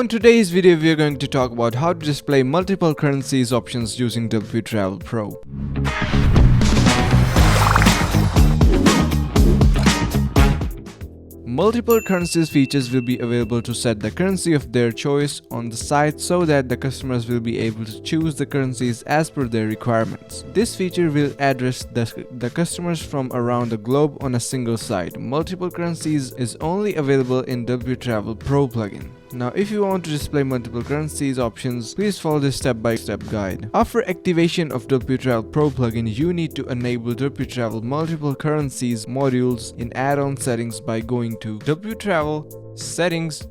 Now in today's video we are going to talk about how to display multiple currencies options using WTravel Pro. Multiple currencies features will be available to set the currency of their choice on the site so that the customers will be able to choose the currencies as per their requirements. This feature will address the customers from around the globe on a single site. Multiple currencies is only available in WTravel Pro plugin. Now if you want to display multiple currencies options, please follow this step-by-step guide. After activation of WTravel Pro plugin, you need to enable WTravel multiple currencies modules in add-on settings by going to WTravel settings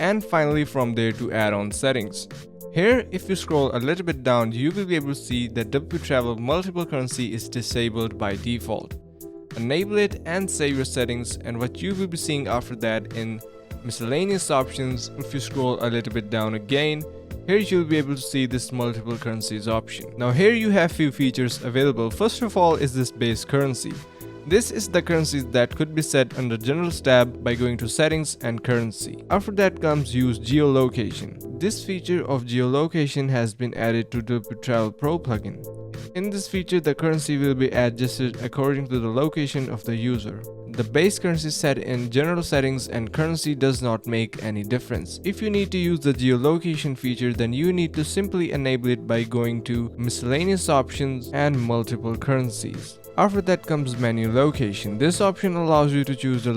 and finally from there to add-on settings. Here, if you scroll a little bit down, you will be able to see that WTravel multiple currency is disabled by default. Enable it and save your settings, and what you will be seeing after that in miscellaneous options, if you scroll a little bit down again, here you'll be able to see this multiple currencies option. Now here you have few features available. First of all is this base currency. This is the currency that could be set under General tab by going to Settings and Currency. After that comes Use Geolocation. This feature of geolocation has been added to WTravel Pro plugin. In this feature, the currency will be adjusted according to the location of the user. The base currency set in general settings and currency does not make any difference. If you need to use the geolocation feature, then you need to simply enable it by going to miscellaneous options and multiple currencies. After that comes menu location. This option allows you to choose the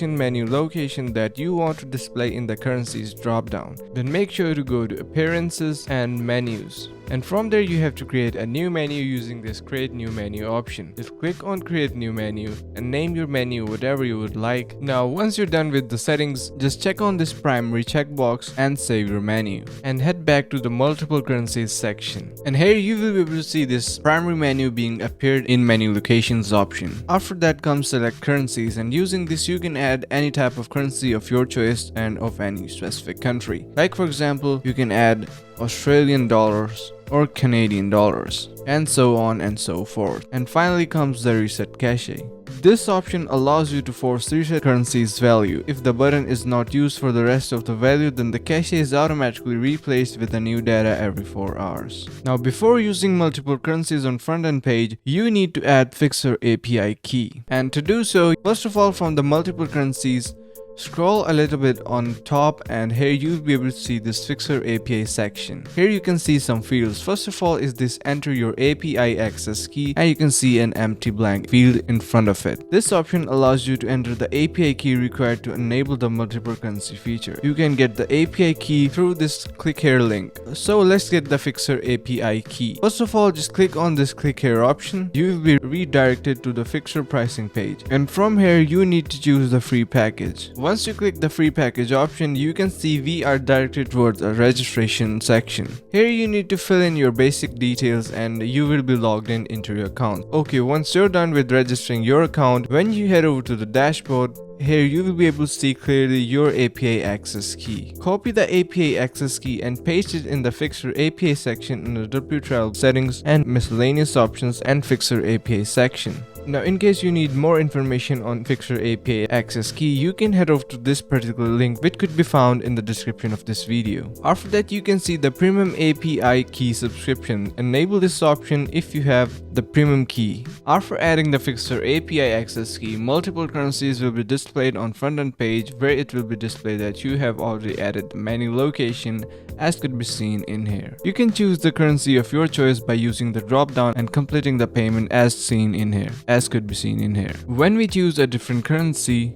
menu location that you want to display in the currencies drop-down. Then make sure to go to appearances and menus. And from there you have to create a new menu using this create new menu option. Just click on create new menu and name your menu whatever you would like. Now once you're done with the settings, just check on this primary checkbox and save your menu. And head back to the multiple currencies section. And here you will be able to see this primary menu being appeared in menu locations option. After that comes select currencies, and using this you can add any type of currency of your choice and of any specific country. Like for example, you can add Australian dollars or Canadian dollars, and so on and so forth. And finally comes the reset cache. This option allows you to force reset currency's value. If the button is not used for the rest of the value, then the cache is automatically replaced with a new data every 4 hours. Now before using multiple currencies on front-end page, you need to add Fixer API key. And to do so, first of all, from the multiple currencies, scroll a little bit on top, and here you'll be able to see this Fixer API section. Here you can see some fields. First of all is this enter your API access key, and you can see an empty blank field in front of it. This option allows you to enter the API key required to enable the multiple currency feature. You can get the API key through this click here link. So let's get the Fixer API key. First of all, just click on this click here option. You will be redirected to the Fixer pricing page, and from here you need to choose the free package. Once you click the free package option, you can see we are directed towards a registration section. Here you need to fill in your basic details and you will be logged in into your account. Okay, once you're done with registering your account, when you head over to the dashboard, here you will be able to see clearly your API access key. Copy the API access key and paste it in the Fixer API section in the WTravel settings and miscellaneous options and Fixer API section. Now in case you need more information on Fixer API access key, you can head over to this particular link which could be found in the description of this video. After that you can see the premium API key subscription. Enable this option if you have the premium key. After adding the Fixer API access key, multiple currencies will be displayed on front-end page, where it will be displayed that you have already added the menu location as could be seen in here. You can choose the currency of your choice by using the drop down and completing the payment as seen in here. As could be seen in here. When we choose a different currency,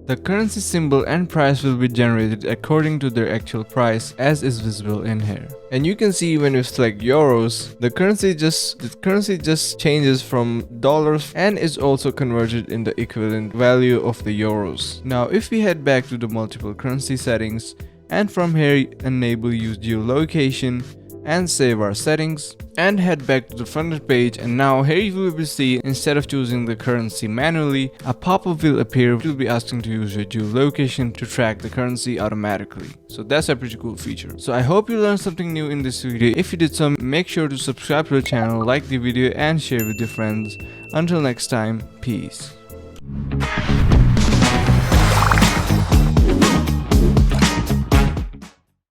the currency symbol and price will be generated according to their actual price as is visible in here. And you can see when you select euros, the currency just changes from dollars and is also converted in the equivalent value of the euros. Now if we head back to the multiple currency settings, and from here enable use geolocation and save our settings and head back to the front page, and now here you will see instead of choosing the currency manually, a pop-up will appear which will be asking to use your geolocation to track the currency automatically. So that's a pretty cool feature. So I hope you learned something new in this video. If you did so, make sure to subscribe to the channel, like the video and share with your friends. Until next time, peace.